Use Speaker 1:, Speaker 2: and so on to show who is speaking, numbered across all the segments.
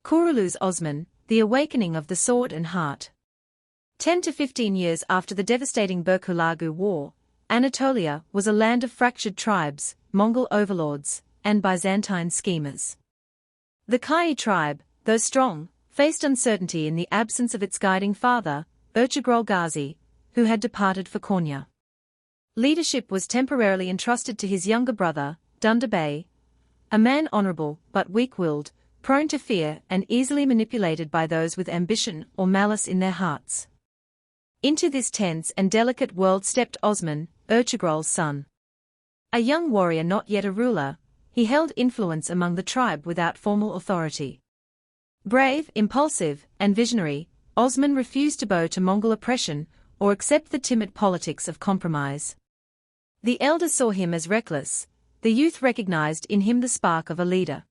Speaker 1: Kuruluş Osman, The Awakening of the Sword and Heart. 10 to 15 years after the devastating Berke-Hülagü War, Anatolia was a land of fractured tribes, Mongol overlords, and Byzantine schemers. The Kayı tribe, though strong, faced uncertainty in the absence of its guiding father, Ertuğrul Ghazi, who had departed for Konya. Leadership was temporarily entrusted to his younger brother, Dündar Bey, a man honorable but weak-willed, prone to fear and easily manipulated by those with ambition or malice in their hearts. Into this tense and delicate world stepped Osman, Ertuğrul's son. A young warrior not yet a ruler, he held influence among the tribe without formal authority. Brave, impulsive, and visionary, Osman refused to bow to Mongol oppression or accept the timid politics of compromise. The elders saw him as reckless, the youth recognized in him the spark of a leader.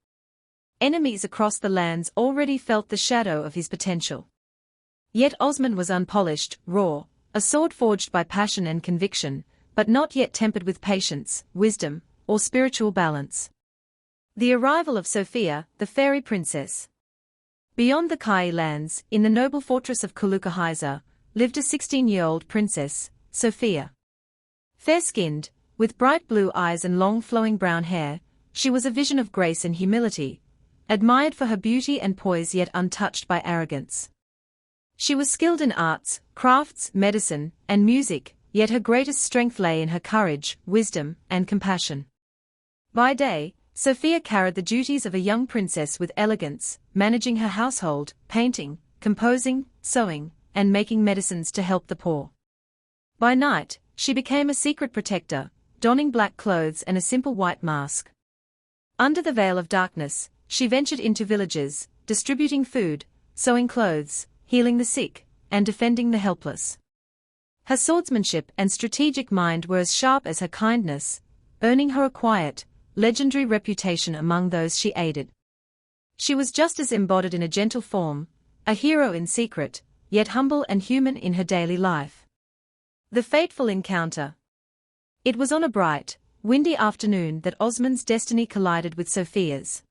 Speaker 1: Enemies across the lands already felt the shadow of his potential. Yet Osman was unpolished, raw, a sword forged by passion and conviction, but not yet tempered with patience, wisdom, or spiritual balance. The arrival of Sofia, the fairy princess. Beyond the Kayı lands, in the noble fortress of Kulucahisar, lived a 16-year-old princess, Sofia. Fair-skinned, with bright blue eyes and long flowing brown hair, she was a vision of grace and humility, admired for her beauty and poise yet untouched by arrogance. She was skilled in arts, crafts, medicine, and music, yet her greatest strength lay in her courage, wisdom, and compassion. By day, Sofia carried the duties of a young princess with elegance, managing her household, painting, composing, sewing, and making medicines to help the poor. By night, she became a secret protector, donning black clothes and a simple white mask. Under the veil of darkness, she ventured into villages, distributing food, sewing clothes, healing the sick, and defending the helpless. Her swordsmanship and strategic mind were as sharp as her kindness, earning her a quiet, legendary reputation among those she aided. She was just as embodied in a gentle form, a hero in secret, yet humble and human in her daily life. The fateful encounter. It was on a bright, windy afternoon that Osman's destiny collided with Sofia's.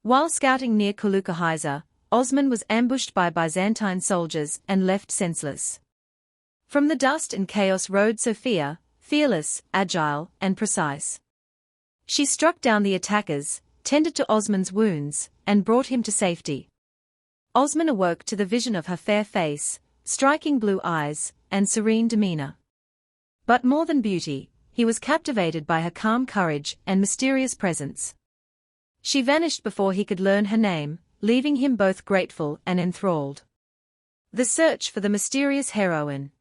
Speaker 1: While scouting near Kulucahisar, Osman was ambushed by Byzantine soldiers and left senseless. From the dust and chaos rode Sofia, fearless, agile, and precise. She struck down the attackers, tended to Osman's wounds, and brought him to safety. Osman awoke to the vision of her fair face, striking blue eyes, and serene demeanor. But more than beauty, he was captivated by her calm courage and mysterious presence. She vanished before he could learn her name, leaving him both grateful and enthralled. The search for the mysterious heroine.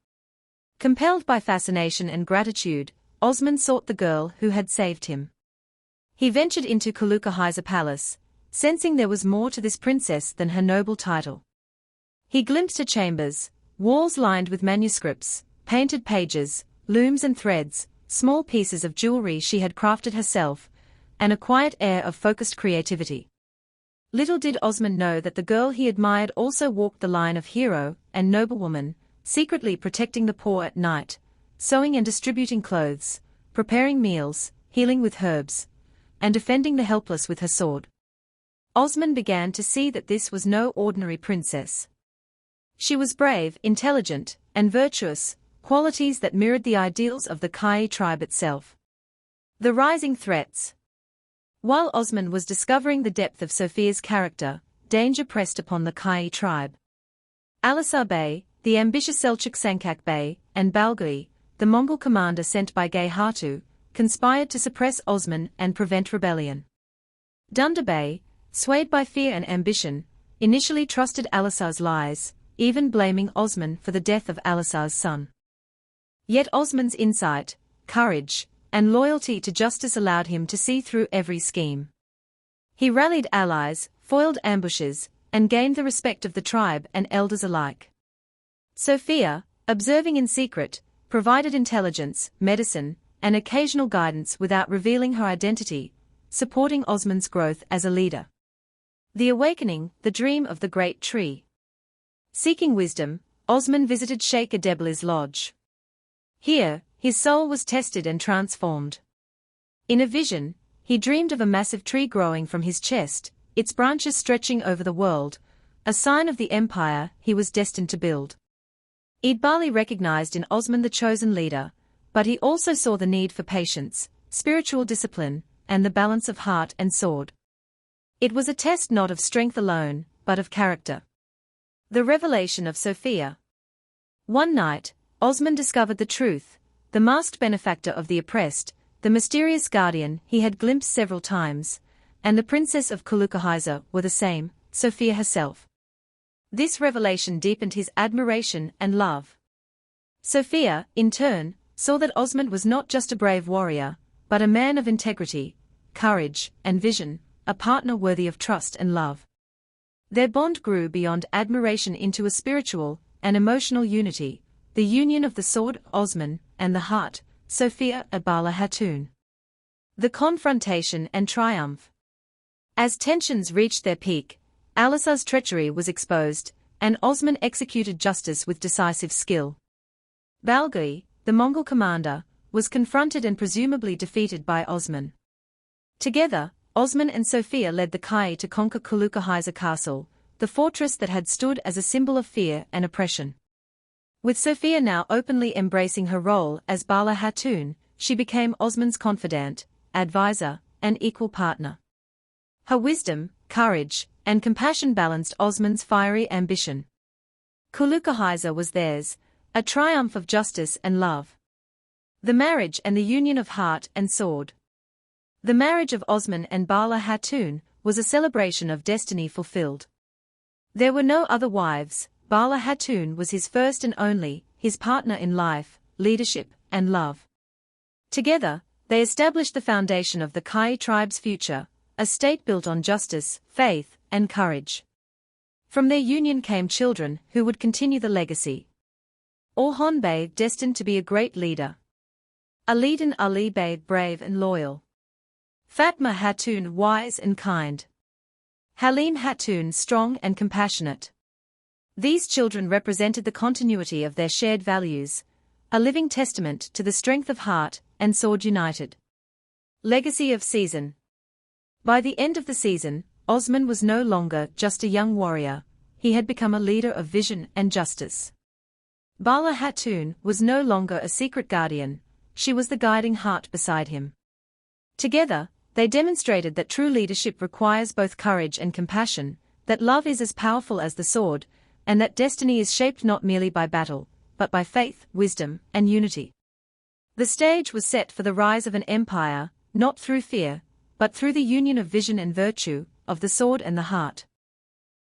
Speaker 1: Compelled by fascination and gratitude, Osman sought the girl who had saved him. He ventured into Kulucahisar Palace, sensing there was more to this princess than her noble title. He glimpsed her chambers, walls lined with manuscripts, painted pages, looms and threads, small pieces of jewelry she had crafted herself, and a quiet air of focused creativity. Little did Osman know that the girl he admired also walked the line of hero and noblewoman, secretly protecting the poor at night, sewing and distributing clothes, preparing meals, healing with herbs, and defending the helpless with her sword. Osman began to see that this was no ordinary princess. She was brave, intelligent, and virtuous, qualities that mirrored the ideals of the Kayı tribe itself. The rising threats. While Osman was discovering the depth of Sofia's character, danger pressed upon the Kayı tribe. Alisar Bey, the ambitious Selçuk Sancak Bey, and Balgui, the Mongol commander sent by Gey Hatu, conspired to suppress Osman and prevent rebellion. Dündar Bey, swayed by fear and ambition, initially trusted Alisar's lies, even blaming Osman for the death of Alisar's son. Yet Osman's insight, courage, and loyalty to justice allowed him to see through every scheme. He rallied allies, foiled ambushes, and gained the respect of the tribe and elders alike. Sofia, observing in secret, provided intelligence, medicine, and occasional guidance without revealing her identity, supporting Osman's growth as a leader. The awakening, the dream of the great tree. Seeking wisdom, Osman visited Sheikh Adebli's lodge. Here, his soul was tested and transformed. In a vision, he dreamed of a massive tree growing from his chest, its branches stretching over the world, a sign of the empire he was destined to build. Idbali recognized in Osman the chosen leader, but he also saw the need for patience, spiritual discipline, and the balance of heart and sword. It was a test not of strength alone, but of character. The revelation of Sofia. One night, Osman discovered the truth, the masked benefactor of the oppressed, the mysterious guardian he had glimpsed several times, and the princess of Kulucahisar were the same, Sofia herself. This revelation deepened his admiration and love. Sofia, in turn, saw that Osman was not just a brave warrior, but a man of integrity, courage, and vision, a partner worthy of trust and love. Their bond grew beyond admiration into a spiritual and emotional unity, the union of the sword, Osman, and the heart, Sofia Abala Hatun. The confrontation and triumph. As tensions reached their peak, Alisar's treachery was exposed, and Osman executed justice with decisive skill. Balgi, the Mongol commander, was confronted and presumably defeated by Osman. Together, Osman and Sofia led the Kayı to conquer Kulucahisar castle, the fortress that had stood as a symbol of fear and oppression. With Sofia now openly embracing her role as Bala Hatun, she became Osman's confidant, advisor, and equal partner. Her wisdom, courage, and compassion balanced Osman's fiery ambition. Kulucahisar was theirs, a triumph of justice and love. The marriage and the union of heart and sword. The marriage of Osman and Bala Hatun was a celebration of destiny fulfilled. There were no other wives, Bala Hatun was his first and only, his partner in life, leadership, and love. Together, they established the foundation of the Kayı tribe's future, a state built on justice, faith, and courage. From their union came children who would continue the legacy. Orhan Bey, destined to be a great leader. Ali'din Ali Bey, brave and loyal. Fatma Hatun, wise and kind. Halim Hatun, strong and compassionate. These children represented the continuity of their shared values, a living testament to the strength of heart and sword united. Legacy of season. By the end of the season, Osman was no longer just a young warrior, he had become a leader of vision and justice. Bala Hatun was no longer a secret guardian, she was the guiding heart beside him. Together, they demonstrated that true leadership requires both courage and compassion, that love is as powerful as the sword, and that destiny is shaped not merely by battle, but by faith, wisdom, and unity. The stage was set for the rise of an empire, not through fear, but through the union of vision and virtue, of the sword and the heart.